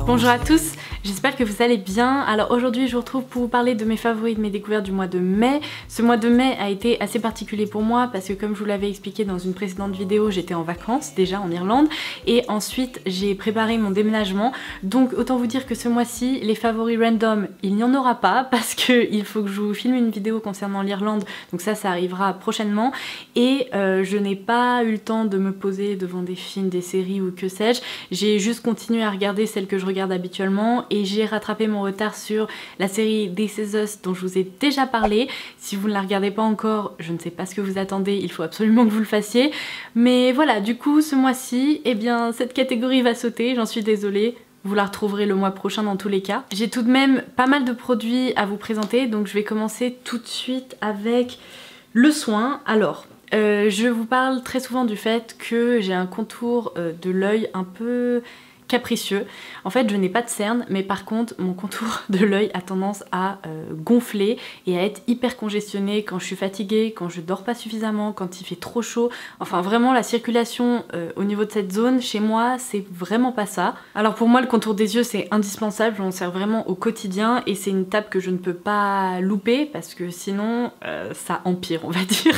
Bonjour à tous, j'espère que vous allez bien. Alors aujourd'hui je vous retrouve pour vous parler de mes favoris, de mes découvertes du mois de mai. Ce mois de mai a été assez particulier pour moi parce que comme je vous l'avais expliqué dans une précédente vidéo, j'étais en vacances déjà en Irlande et ensuite j'ai préparé mon déménagement. Donc autant vous dire que ce mois-ci, les favoris random, il n'y en aura pas parce qu'il faut que je vous filme une vidéo concernant l'Irlande. Donc ça arrivera prochainement et je n'ai pas eu le temps de me poser devant des films, des séries ou que sais-je. J'ai juste continué à regarder celles que je regarde habituellement et j'ai rattrapé mon retard sur la série This Is Us dont je vous ai déjà parlé. Si vous ne la regardez pas encore, je ne sais pas ce que vous attendez, il faut absolument que vous le fassiez. Mais voilà, du coup ce mois-ci, eh bien cette catégorie va sauter, j'en suis désolée. Vous la retrouverez le mois prochain dans tous les cas. J'ai tout de même pas mal de produits à vous présenter, donc je vais commencer tout de suite avec le soin. Alors, je vous parle très souvent du fait que j'ai un contour de l'œil un peu capricieux. En fait, je n'ai pas de cernes, mais par contre, mon contour de l'œil a tendance à gonfler et à être hyper congestionné quand je suis fatiguée, quand je dors pas suffisamment, quand il fait trop chaud. Enfin, vraiment, la circulation au niveau de cette zone, chez moi, c'est vraiment pas ça. Alors pour moi, le contour des yeux, c'est indispensable. Je m'en sers vraiment au quotidien et c'est une étape que je ne peux pas louper parce que sinon, ça empire, on va dire.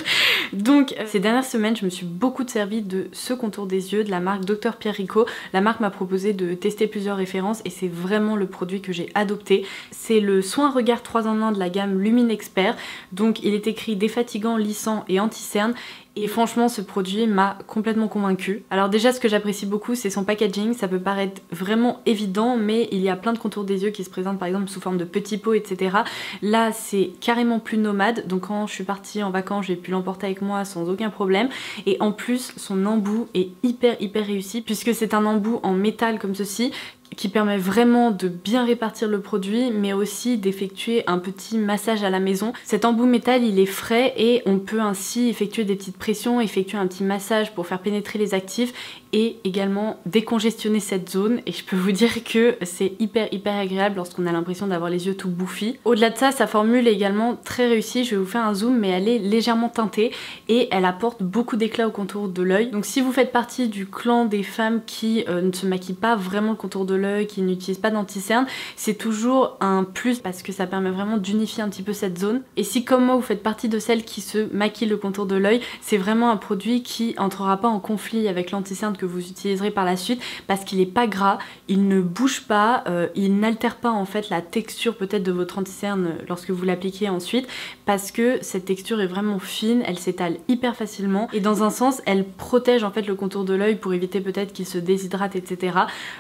Donc, ces dernières semaines, je me suis beaucoup servi de ce contour des yeux de la marque Dr Pierre Rico. La marque m'a proposé de tester plusieurs références et c'est vraiment le produit que j'ai adopté. C'est le soin regard 3 en 1 de la gamme Lumine Expert. Donc il est écrit défatigant, lissant et anti-cerne. Et franchement, ce produit m'a complètement convaincue. Alors déjà, ce que j'apprécie beaucoup, c'est son packaging. Ça peut paraître vraiment évident, mais il y a plein de contours des yeux qui se présentent par exemple sous forme de petits pots, etc. Là, c'est carrément plus nomade. Donc quand je suis partie en vacances, j'ai pu l'emporter avec moi sans aucun problème. Et en plus, son embout est hyper réussi puisque c'est un embout en métal comme ceci qui permet vraiment de bien répartir le produit mais aussi d'effectuer un petit massage à la maison. Cet embout métal il est frais et on peut ainsi effectuer des petites pressions, effectuer un petit massage pour faire pénétrer les actifs et également décongestionner cette zone et je peux vous dire que c'est hyper agréable lorsqu'on a l'impression d'avoir les yeux tout bouffis. Au-delà de ça, sa formule est également très réussie, je vais vous faire un zoom mais elle est légèrement teintée et elle apporte beaucoup d'éclat au contour de l'œil. Donc si vous faites partie du clan des femmes qui ne se maquillent pas vraiment le contour de l'œil, qui n'utilisent pas d'anti-cerne, c'est toujours un plus parce que ça permet vraiment d'unifier un petit peu cette zone. Et si comme moi vous faites partie de celles qui se maquillent le contour de l'œil, c'est vraiment un produit qui entrera pas en conflit avec l'anti-cerne que vous utiliserez par la suite parce qu'il est pas gras, il ne bouge pas, il n'altère pas en fait la texture peut-être de votre anti-cerne lorsque vous l'appliquez ensuite parce que cette texture est vraiment fine, elle s'étale hyper facilement et dans un sens elle protège en fait le contour de l'œil pour éviter peut-être qu'il se déshydrate, etc.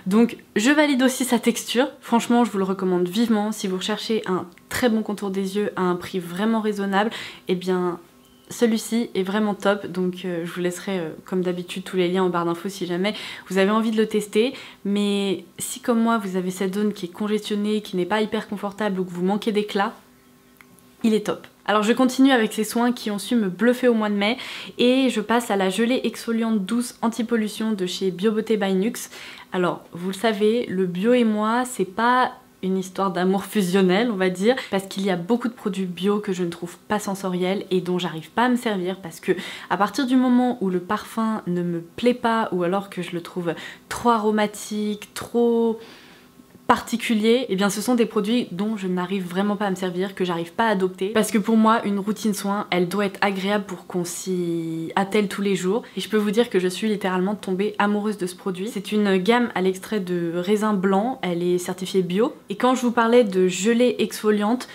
Donc je valide aussi sa texture, franchement je vous le recommande vivement si vous recherchez un très bon contour des yeux à un prix vraiment raisonnable, et bien celui-ci est vraiment top, donc je vous laisserai comme d'habitude tous les liens en barre d'infos si jamais vous avez envie de le tester. Mais si comme moi vous avez cette zone qui est congestionnée, qui n'est pas hyper confortable ou que vous manquez d'éclat, il est top. Alors je continue avec ces soins qui ont su me bluffer au mois de mai et je passe à la gelée exfoliante douce anti-pollution de chez BioBeauté by Nuxe. Alors vous le savez, le bio et moi c'est pas une histoire d'amour fusionnel on va dire parce qu'il y a beaucoup de produits bio que je ne trouve pas sensoriels et dont j'arrive pas à me servir parce que à partir du moment où le parfum ne me plaît pas ou alors que je le trouve trop aromatique, trop particulier, et bien ce sont des produits dont je n'arrive vraiment pas à me servir, que j'arrive pas à adopter parce que pour moi une routine soin elle doit être agréable pour qu'on s'y attelle tous les jours et je peux vous dire que je suis littéralement tombée amoureuse de ce produit. C'est une gamme à l'extrait de raisin blanc, elle est certifiée bio et quand je vous parlais de gelée exfoliante,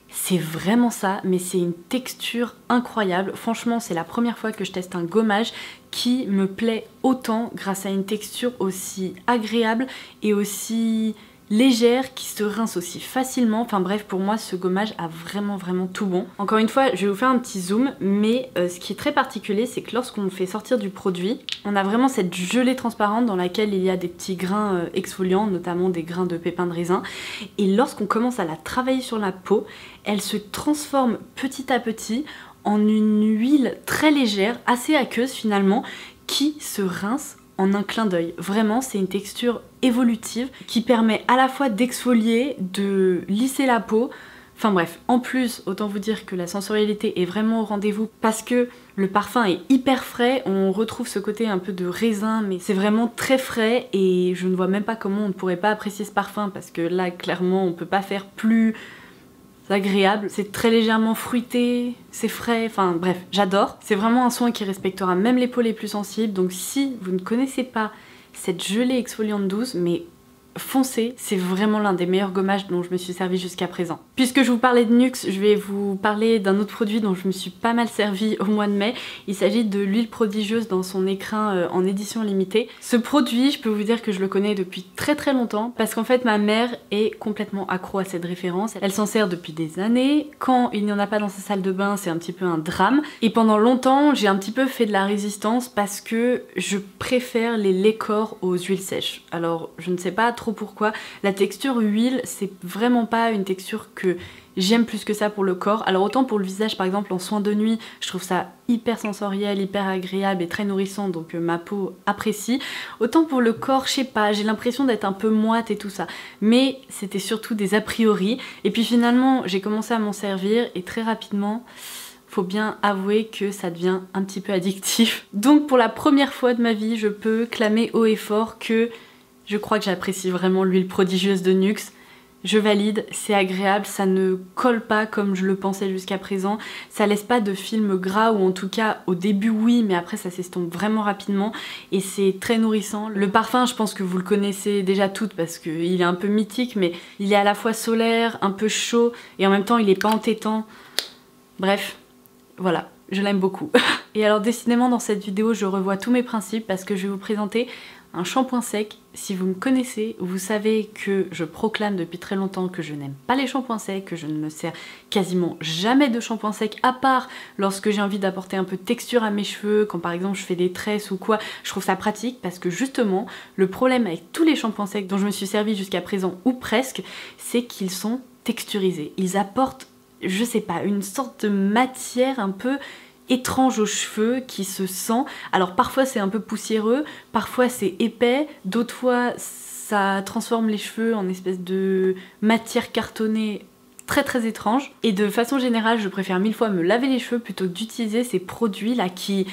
c'est vraiment ça, mais c'est une texture incroyable. Franchement, c'est la première fois que je teste un gommage qui me plaît autant grâce à une texture aussi agréable et aussi légère, qui se rince aussi facilement. Enfin bref, pour moi ce gommage a vraiment tout bon. Encore une fois, je vais vous faire un petit zoom, mais ce qui est très particulier, c'est que lorsqu'on fait sortir du produit, on a vraiment cette gelée transparente dans laquelle il y a des petits grains exfoliants, notamment des grains de pépins de raisin. Et lorsqu'on commence à la travailler sur la peau, elle se transforme petit à petit en une huile très légère, assez aqueuse finalement, qui se rince en un clin d'œil. Vraiment, c'est une texture évolutive qui permet à la fois d'exfolier, de lisser la peau. Enfin bref, en plus, autant vous dire que la sensorialité est vraiment au rendez-vous parce que le parfum est hyper frais, on retrouve ce côté un peu de raisin, mais c'est vraiment très frais et je ne vois même pas comment on ne pourrait pas apprécier ce parfum parce que là, clairement, on peut pas faire plus agréable. C'est très légèrement fruité, c'est frais, enfin bref, j'adore. C'est vraiment un soin qui respectera même les peaux les plus sensibles, donc si vous ne connaissez pas cette gelée exfoliante douce, mais foncez, c'est vraiment l'un des meilleurs gommages dont je me suis servie jusqu'à présent. Puisque je vous parlais de Nuxe, je vais vous parler d'un autre produit dont je me suis pas mal servie au mois de mai. Il s'agit de l'huile prodigieuse dans son écrin en édition limitée. Ce produit, je peux vous dire que je le connais depuis très très longtemps parce qu'en fait ma mère est complètement accro à cette référence. Elle s'en sert depuis des années. Quand il n'y en a pas dans sa salle de bain, c'est un petit peu un drame. Et pendant longtemps, j'ai un petit peu fait de la résistance parce que je préfère les laits corps aux huiles sèches. Alors je ne sais pas trop pourquoi. La texture huile, c'est vraiment pas une texture que j'aime plus que ça pour le corps. Alors autant pour le visage par exemple en soins de nuit, je trouve ça hyper sensoriel, hyper agréable et très nourrissant, donc ma peau apprécie. Autant pour le corps, je sais pas, j'ai l'impression d'être un peu moite et tout ça. Mais c'était surtout des a priori. Et puis finalement, j'ai commencé à m'en servir et très rapidement, faut bien avouer que ça devient un petit peu addictif. Donc pour la première fois de ma vie, je peux clamer haut et fort que je crois que j'apprécie vraiment l'huile prodigieuse de Nuxe. Je valide, c'est agréable, ça ne colle pas comme je le pensais jusqu'à présent. Ça laisse pas de film gras, ou en tout cas au début oui, mais après ça s'estompe vraiment rapidement. Et c'est très nourrissant. Le parfum, je pense que vous le connaissez déjà toutes parce qu'il est un peu mythique, mais il est à la fois solaire, un peu chaud, et en même temps il est pas entêtant. Bref, voilà. Je l'aime beaucoup. Et alors décidément dans cette vidéo je revois tous mes principes parce que je vais vous présenter un shampoing sec. Si vous me connaissez, vous savez que je proclame depuis très longtemps que je n'aime pas les shampoings secs, que je ne me sers quasiment jamais de shampoing sec, à part lorsque j'ai envie d'apporter un peu de texture à mes cheveux, quand par exemple je fais des tresses ou quoi. Je trouve ça pratique parce que justement, le problème avec tous les shampoings secs dont je me suis servi jusqu'à présent, ou presque, c'est qu'ils sont texturisés. Ils apportent, je sais pas, une sorte de matière un peu étrange aux cheveux qui se sent. Alors parfois c'est un peu poussiéreux, parfois c'est épais, d'autres fois ça transforme les cheveux en espèce de matière cartonnée très très étrange. Et de façon générale, je préfère 1000 fois me laver les cheveux plutôt que d'utiliser ces produits là qui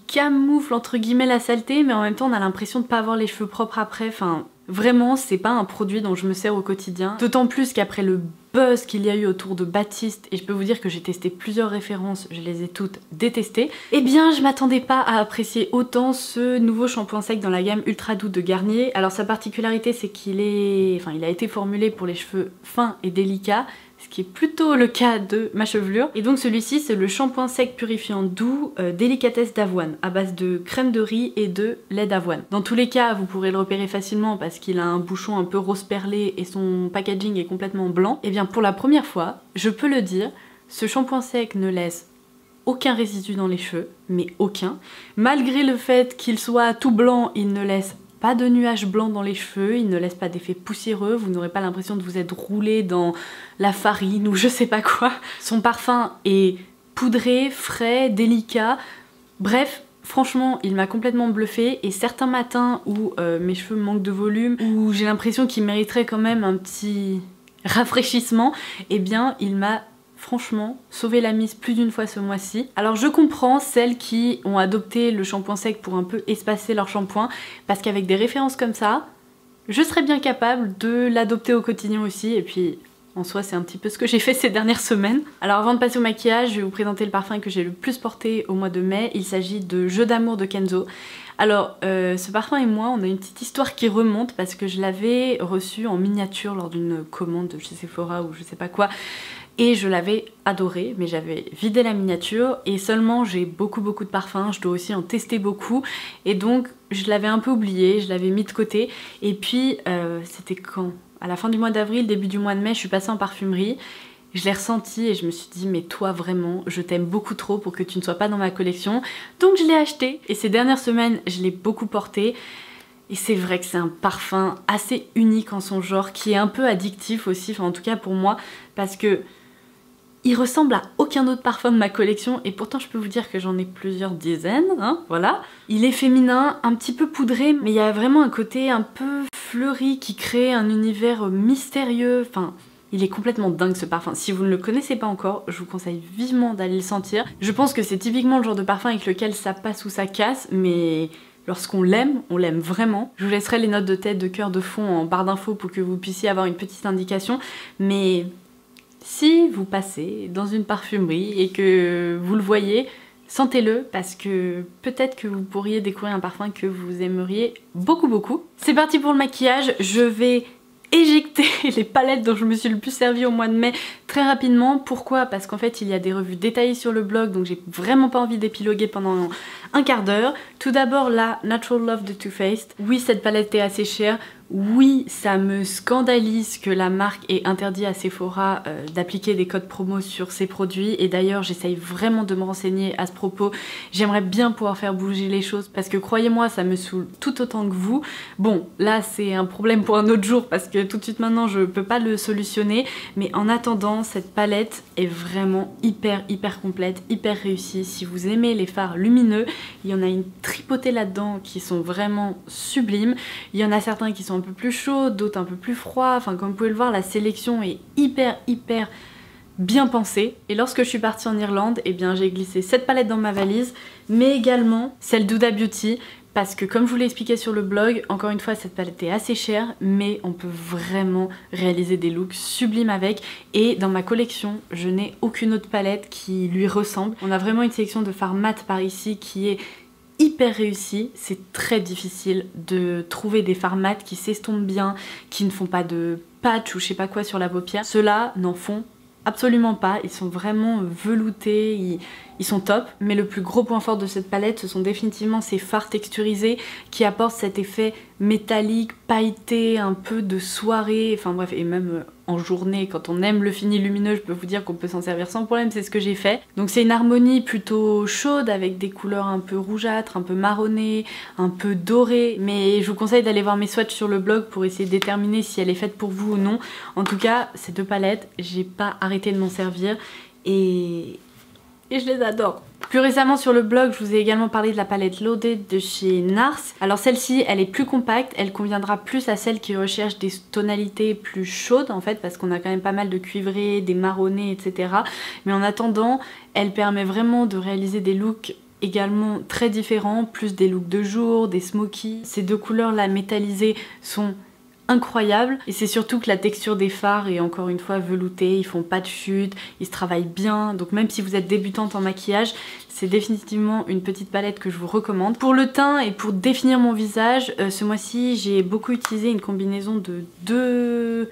camouflent entre guillemets la saleté, mais en même temps on a l'impression de pas avoir les cheveux propres après. Enfin, vraiment, c'est pas un produit dont je me sers au quotidien. D'autant plus qu'après le buzz qu'il y a eu autour de Baptiste, et je peux vous dire que j'ai testé plusieurs références, je les ai toutes détestées, eh bien je m'attendais pas à apprécier autant ce nouveau shampoing sec dans la gamme Ultra Doux de Garnier. Alors sa particularité c'est qu'il a été formulé pour les cheveux fins et délicats, ce qui est plutôt le cas de ma chevelure. Et donc celui-ci c'est le shampoing sec purifiant doux délicatesse d'avoine à base de crème de riz et de lait d'avoine. Dans tous les cas vous pourrez le repérer facilement parce qu'il a un bouchon un peu rose perlé et son packaging est complètement blanc. Et bien pour la première fois, je peux le dire, ce shampoing sec ne laisse aucun résidu dans les cheveux, mais aucun. Malgré le fait qu'il soit tout blanc, il ne laisse pas de nuages blancs dans les cheveux, il ne laisse pas d'effet poussiéreux, vous n'aurez pas l'impression de vous être roulé dans la farine ou je sais pas quoi. Son parfum est poudré, frais, délicat, bref, franchement il m'a complètement bluffé. Et certains matins où mes cheveux manquent de volume, où j'ai l'impression qu'ils mériteraient quand même un petit rafraîchissement, eh bien il m'a franchement sauvé la mise plus d'une fois ce mois-ci. Alors je comprends celles qui ont adopté le shampoing sec pour un peu espacer leur shampoing, parce qu'avec des références comme ça, je serais bien capable de l'adopter au quotidien aussi. Et puis en soi c'est un petit peu ce que j'ai fait ces dernières semaines. Alors avant de passer au maquillage, je vais vous présenter le parfum que j'ai le plus porté au mois de mai. Il s'agit de Jeu d'amour de Kenzo. Alors ce parfum et moi on a une petite histoire qui remonte parce que je l'avais reçu en miniature lors d'une commande de chez Sephora ou je sais pas quoi. Et je l'avais adoré, mais j'avais vidé la miniature et seulement j'ai beaucoup de parfums, je dois aussi en tester beaucoup. Et donc je l'avais un peu oublié, je l'avais mis de côté. Et puis c'était quand? À la fin du mois d'avril, début du mois de mai, je suis passée en parfumerie. Je l'ai ressenti et je me suis dit mais toi vraiment, je t'aime beaucoup trop pour que tu ne sois pas dans ma collection. Donc je l'ai acheté et ces dernières semaines je l'ai beaucoup porté. Et c'est vrai que c'est un parfum assez unique en son genre, qui est un peu addictif aussi, enfin en tout cas pour moi, parce que il ressemble à aucun autre parfum de ma collection et pourtant je peux vous dire que j'en ai plusieurs dizaines, hein, voilà. Il est féminin, un petit peu poudré, mais il y a vraiment un côté un peu fleuri qui crée un univers mystérieux, enfin Il est complètement dingue ce parfum. Si vous ne le connaissez pas encore, je vous conseille vivement d'aller le sentir. Je pense que c'est typiquement le genre de parfum avec lequel ça passe ou ça casse, mais lorsqu'on l'aime, on l'aime vraiment. Je vous laisserai les notes de tête, de cœur, de fond en barre d'infos pour que vous puissiez avoir une petite indication. Mais si vous passez dans une parfumerie et que vous le voyez, sentez-le parce que peut-être que vous pourriez découvrir un parfum que vous aimeriez beaucoup. C'est parti pour le maquillage. Je vais éjecter les palettes dont je me suis le plus servi au mois de mai très rapidement. Pourquoi? Parce qu'en fait il y a des revues détaillées sur le blog, donc j'ai vraiment pas envie d'épiloguer pendant un quart d'heure. Tout d'abord la Natural Love de Too Faced. Oui, cette palette est assez chère. Oui, ça me scandalise que la marque ait interdit à Sephora d'appliquer des codes promo sur ses produits, et d'ailleurs j'essaye vraiment de me renseigner à ce propos. J'aimerais bien pouvoir faire bouger les choses parce que croyez-moi, ça me saoule tout autant que vous. Bon, là c'est un problème pour un autre jour parce que tout de suite maintenant je peux pas le solutionner, mais en attendant, cette palette est vraiment hyper complète, hyper réussie. Si vous aimez les fards lumineux, il y en a une tripotée là-dedans qui sont vraiment sublimes. Il y en a certains qui sont un peu plus chauds, d'autres un peu plus froids. Enfin, comme vous pouvez le voir, la sélection est hyper bien pensée. Et lorsque je suis partie en Irlande, eh bien j'ai glissé cette palette dans ma valise, mais également celle d'Huda Beauty, parce que comme je vous l'ai expliqué sur le blog, encore une fois cette palette est assez chère, mais on peut vraiment réaliser des looks sublimes avec, et dans ma collection je n'ai aucune autre palette qui lui ressemble. On a vraiment une sélection de fards mat par ici qui est hyper réussi. C'est très difficile de trouver des fards mat qui s'estompent bien, qui ne font pas de patch ou je sais pas quoi sur la paupière. Ceux-là n'en font absolument pas, ils sont vraiment veloutés, ils sont top. Mais le plus gros point fort de cette palette, ce sont définitivement ces fards texturisés qui apportent cet effet métallique, pailleté, un peu de soirée, enfin bref, et même en journée, quand on aime le fini lumineux, je peux vous dire qu'on peut s'en servir sans problème, c'est ce que j'ai fait. Donc c'est une harmonie plutôt chaude avec des couleurs un peu rougeâtres, un peu marronnées, un peu dorées, mais je vous conseille d'aller voir mes swatchs sur le blog pour essayer de déterminer si elle est faite pour vous ou non. En tout cas, ces deux palettes, j'ai pas arrêté de m'en servir et je les adore. Plus récemment sur le blog, je vous ai également parlé de la palette Loaded de chez NARS. Alors celle-ci, elle est plus compacte, elle conviendra plus à celles qui recherchent des tonalités plus chaudes en fait, parce qu'on a quand même pas mal de cuivrés, des marronnés, etc. Mais en attendant, elle permet vraiment de réaliser des looks également très différents, plus des looks de jour, des smokies. Ces deux couleurs là métallisées sont incroyable, et c'est surtout que la texture des fards est encore une fois veloutée, ils font pas de chute, ils se travaillent bien, donc même si vous êtes débutante en maquillage, c'est définitivement une petite palette que je vous recommande. Pour le teint et pour définir mon visage, ce mois-ci j'ai beaucoup utilisé une combinaison de deux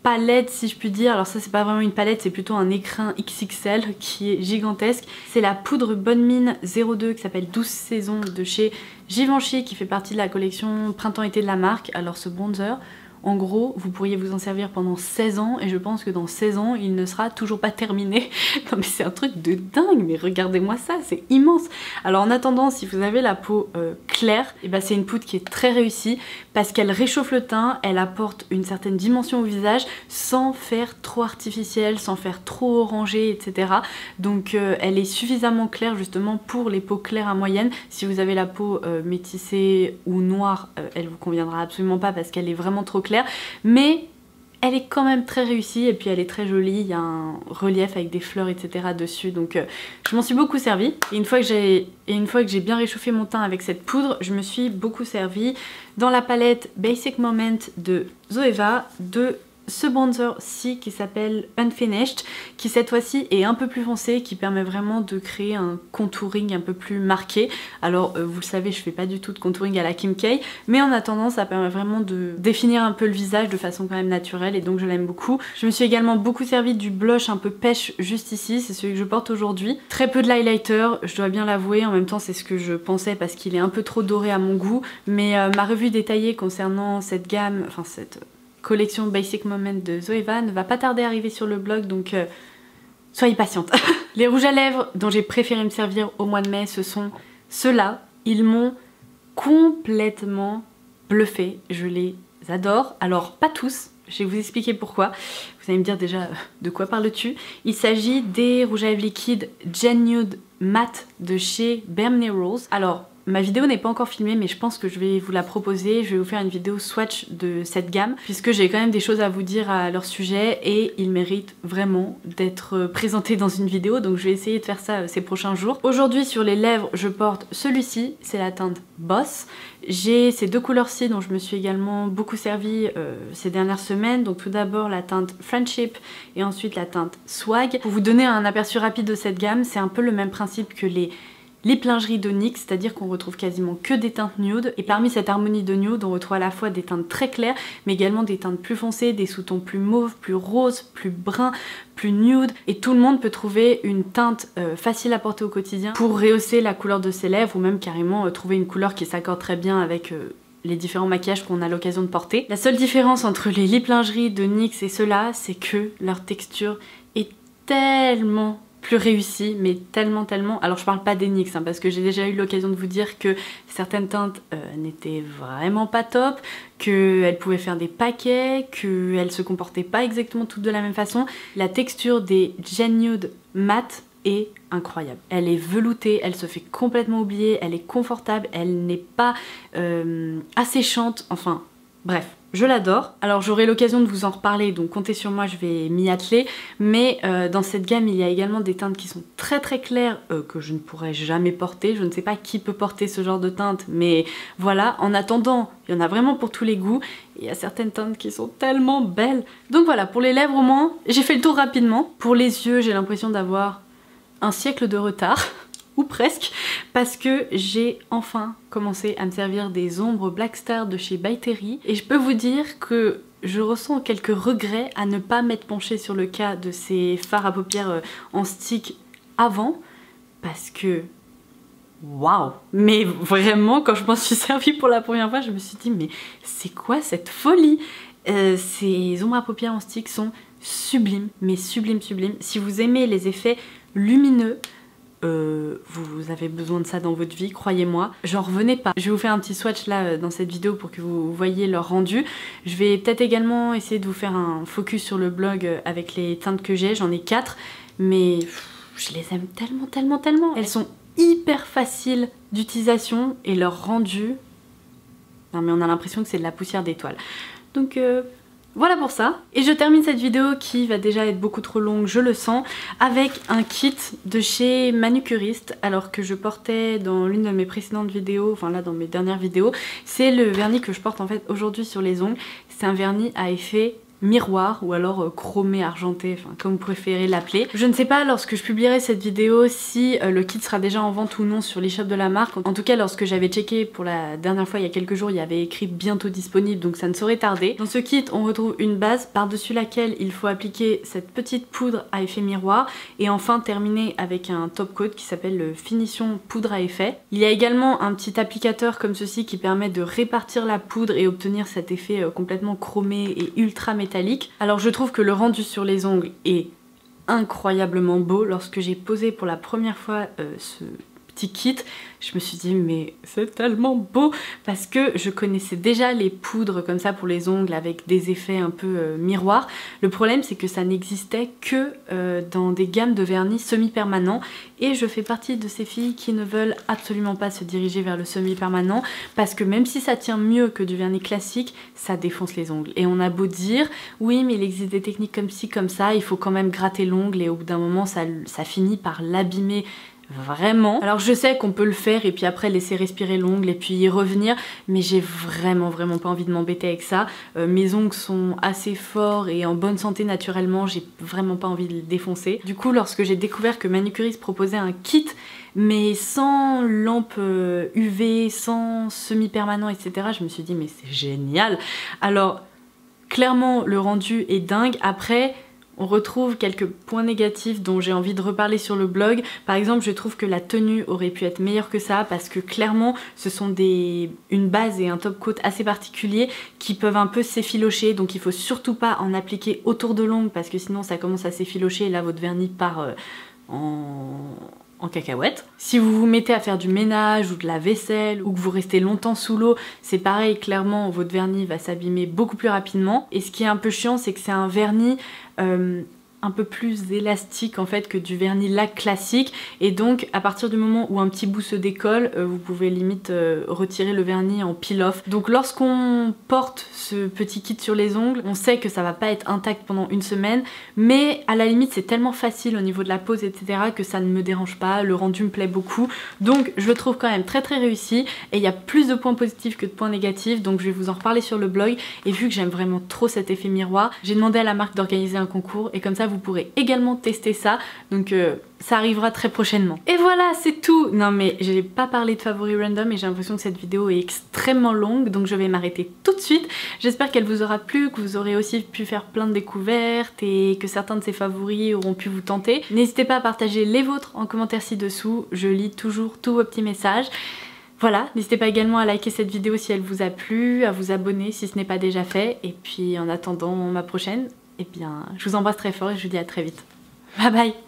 palette si je puis dire. Alors ça c'est pas vraiment une palette, c'est plutôt un écrin XXL qui est gigantesque. C'est la poudre Bonne Mine 02 qui s'appelle 12 saisons de chez Givenchy, qui fait partie de la collection printemps-été de la marque. Alors ce bronzer, en gros, vous pourriez vous en servir pendant 16 ans et je pense que dans 16 ans, il ne sera toujours pas terminé. Non mais c'est un truc de dingue, mais regardez-moi ça, c'est immense. Alors en attendant, si vous avez la peau claire, et ben c'est une poudre qui est très réussie parce qu'elle réchauffe le teint, elle apporte une certaine dimension au visage sans faire trop artificielle, sans faire trop orangé, etc. Donc elle est suffisamment claire justement pour les peaux claires à moyenne. Si vous avez la peau métissée ou noire, elle vous conviendra absolument pas parce qu'elle est vraiment trop claire. Mais elle est quand même très réussie et puis elle est très jolie, il y a un relief avec des fleurs etc dessus, donc je m'en suis beaucoup servie. Et une fois que j'ai bien réchauffé mon teint avec cette poudre, je me suis beaucoup servie dans la palette Basic Moment de Zoeva de ce bronzer-ci qui s'appelle Unfinished, qui cette fois-ci est un peu plus foncé, qui permet vraiment de créer un contouring un peu plus marqué. Alors vous le savez, je fais pas du tout de contouring à la Kim K, mais en attendant ça permet vraiment de définir un peu le visage de façon quand même naturelle et donc je l'aime beaucoup. Je me suis également beaucoup servi du blush un peu pêche juste ici, c'est celui que je porte aujourd'hui. Très peu de l'highlighter, je dois bien l'avouer, en même temps c'est ce que je pensais parce qu'il est un peu trop doré à mon goût, mais ma revue détaillée concernant cette gamme, enfin cette collection Basic Moment de Zoeva ne va pas tarder à arriver sur le blog, donc soyez patiente. Les rouges à lèvres dont j'ai préféré me servir au mois de mai, ce sont ceux-là. Ils m'ont complètement bluffé, je les adore. Alors pas tous, je vais vous expliquer pourquoi. Vous allez me dire déjà de quoi parles-tu. Il s'agit des rouges à lèvres liquides Gen Nude Matte de chez Bernay Rose. Alors ma vidéo n'est pas encore filmée mais je pense que je vais vous la proposer, je vais vous faire une vidéo swatch de cette gamme puisque j'ai quand même des choses à vous dire à leur sujet et ils méritent vraiment d'être présentés dans une vidéo, donc je vais essayer de faire ça ces prochains jours. Aujourd'hui sur les lèvres je porte celui-ci, c'est la teinte Boss. J'ai ces deux couleurs-ci dont je me suis également beaucoup servie ces dernières semaines. Donc tout d'abord la teinte Friendship et ensuite la teinte Swag. Pour vous donner un aperçu rapide de cette gamme, c'est un peu le même principe que les lingeries de NYX, c'est-à-dire qu'on retrouve quasiment que des teintes nude. Et parmi cette harmonie de nude, on retrouve à la fois des teintes très claires, mais également des teintes plus foncées, des sous-tons plus mauves, plus roses, plus bruns, plus nude. Et tout le monde peut trouver une teinte facile à porter au quotidien pour rehausser la couleur de ses lèvres ou même carrément trouver une couleur qui s'accorde très bien avec les différents maquillages qu'on a l'occasion de porter. La seule différence entre les lip lingeries de NYX et ceux-là, c'est que leur texture est tellement plus réussi, mais tellement. Alors je parle pas des NYX parce que j'ai déjà eu l'occasion de vous dire que certaines teintes n'étaient vraiment pas top, qu'elles pouvaient faire des paquets, qu'elles se comportaient pas exactement toutes de la même façon. La texture des Gen Nude Matte est incroyable. Elle est veloutée, elle se fait complètement oublier, elle est confortable, elle n'est pas asséchante, enfin bref. Je l'adore. Alors j'aurai l'occasion de vous en reparler, donc comptez sur moi, je vais m'y atteler. Mais dans cette gamme, il y a également des teintes qui sont très claires que je ne pourrais jamais porter. Je ne sais pas qui peut porter ce genre de teinte, mais voilà. En attendant, il y en a vraiment pour tous les goûts. Il y a certaines teintes qui sont tellement belles. Donc voilà, pour les lèvres au moins, j'ai fait le tour rapidement. Pour les yeux, j'ai l'impression d'avoir un siècle de retard. Ou presque, parce que j'ai enfin commencé à me servir des ombres Black Star de chez By Terry et je peux vous dire que je ressens quelques regrets à ne pas m'être penchée sur le cas de ces fards à paupières en stick avant, parce que waouh! Mais vraiment, quand je m'en suis servie pour la première fois, je me suis dit mais c'est quoi cette folie? Ces ombres à paupières en stick sont sublimes, mais sublimes. Si vous aimez les effets lumineux, vous avez besoin de ça dans votre vie, croyez-moi. J'en revenais pas. Je vais vous faire un petit swatch là dans cette vidéo pour que vous voyez leur rendu. Je vais peut-être également essayer de vous faire un focus sur le blog avec les teintes que j'ai. J'en ai 4, mais je les aime tellement. Elles sont hyper faciles d'utilisation et leur rendu... Non mais on a l'impression que c'est de la poussière d'étoile. Donc... voilà pour ça. Et je termine cette vidéo qui va déjà être beaucoup trop longue, je le sens, avec un kit de chez Manucuriste, alors que je portais dans l'une de mes précédentes vidéos, enfin là dans mes dernières vidéos. C'est le vernis que je porte en fait aujourd'hui sur les ongles. C'est un vernis à effet miroir ou alors chromé, argenté, enfin comme vous préférez l'appeler. Je ne sais pas lorsque je publierai cette vidéo si le kit sera déjà en vente ou non sur l'e-shop de la marque. En tout cas lorsque j'avais checké pour la dernière fois il y a quelques jours, il y avait écrit bientôt disponible, donc ça ne saurait tarder. Dans ce kit on retrouve une base par-dessus laquelle il faut appliquer cette petite poudre à effet miroir et enfin terminer avec un top coat qui s'appelle le Finition Poudre à effet. Il y a également un petit applicateur comme ceci qui permet de répartir la poudre et obtenir cet effet complètement chromé et ultra métallique. Alors je trouve que le rendu sur les ongles est incroyablement beau. Lorsque j'ai posé pour la première fois ce petit kit, je me suis dit mais c'est tellement beau, parce que je connaissais déjà les poudres comme ça pour les ongles avec des effets un peu miroirs. Le problème c'est que ça n'existait que dans des gammes de vernis semi-permanent et je fais partie de ces filles qui ne veulent absolument pas se diriger vers le semi-permanent parce que même si ça tient mieux que du vernis classique, ça défonce les ongles. Et on a beau dire oui mais il existe des techniques comme ci comme ça, il faut quand même gratter l'ongle et au bout d'un moment ça finit par l'abîmer vraiment. Alors je sais qu'on peut le faire et puis après laisser respirer l'ongle et puis y revenir, mais j'ai vraiment pas envie de m'embêter avec ça. Mes ongles sont assez forts et en bonne santé naturellement, j'ai vraiment pas envie de les défoncer. Du coup lorsque j'ai découvert que Manucuriste proposait un kit mais sans lampe UV, sans semi-permanent etc, je me suis dit mais c'est génial. Alors clairement le rendu est dingue. Après on retrouve quelques points négatifs dont j'ai envie de reparler sur le blog. Par exemple, je trouve que la tenue aurait pu être meilleure que ça parce que clairement, ce sont une base et un top coat assez particuliers qui peuvent un peu s'effilocher. Donc il faut surtout pas en appliquer autour de l'ongle parce que sinon ça commence à s'effilocher et là votre vernis part en cacahuète. Si vous vous mettez à faire du ménage ou de la vaisselle ou que vous restez longtemps sous l'eau, c'est pareil, clairement votre vernis va s'abîmer beaucoup plus rapidement. Et ce qui est un peu chiant, c'est que c'est un vernis un peu plus élastique en fait que du vernis lac classique, et donc à partir du moment où un petit bout se décolle, vous pouvez limite retirer le vernis en peel-off. Donc lorsqu'on porte ce petit kit sur les ongles, on sait que ça va pas être intact pendant une semaine, mais à la limite c'est tellement facile au niveau de la pose etc que ça ne me dérange pas, le rendu me plaît beaucoup, donc je le trouve quand même très réussi, et il y a plus de points positifs que de points négatifs, donc je vais vous en reparler sur le blog. Et vu que j'aime vraiment trop cet effet miroir, j'ai demandé à la marque d'organiser un concours, et comme ça vous pourrez également tester ça, donc ça arrivera très prochainement. Et voilà, c'est tout. Non mais j'ai pas parlé de favoris random et j'ai l'impression que cette vidéo est extrêmement longue, donc je vais m'arrêter tout de suite. J'espère qu'elle vous aura plu, que vous aurez aussi pu faire plein de découvertes et que certains de ces favoris auront pu vous tenter. N'hésitez pas à partager les vôtres en commentaire ci-dessous, je lis toujours tous vos petits messages. Voilà, n'hésitez pas également à liker cette vidéo si elle vous a plu, à vous abonner si ce n'est pas déjà fait, et puis en attendant ma prochaine, eh bien je vous embrasse très fort et je vous dis à très vite. Bye bye.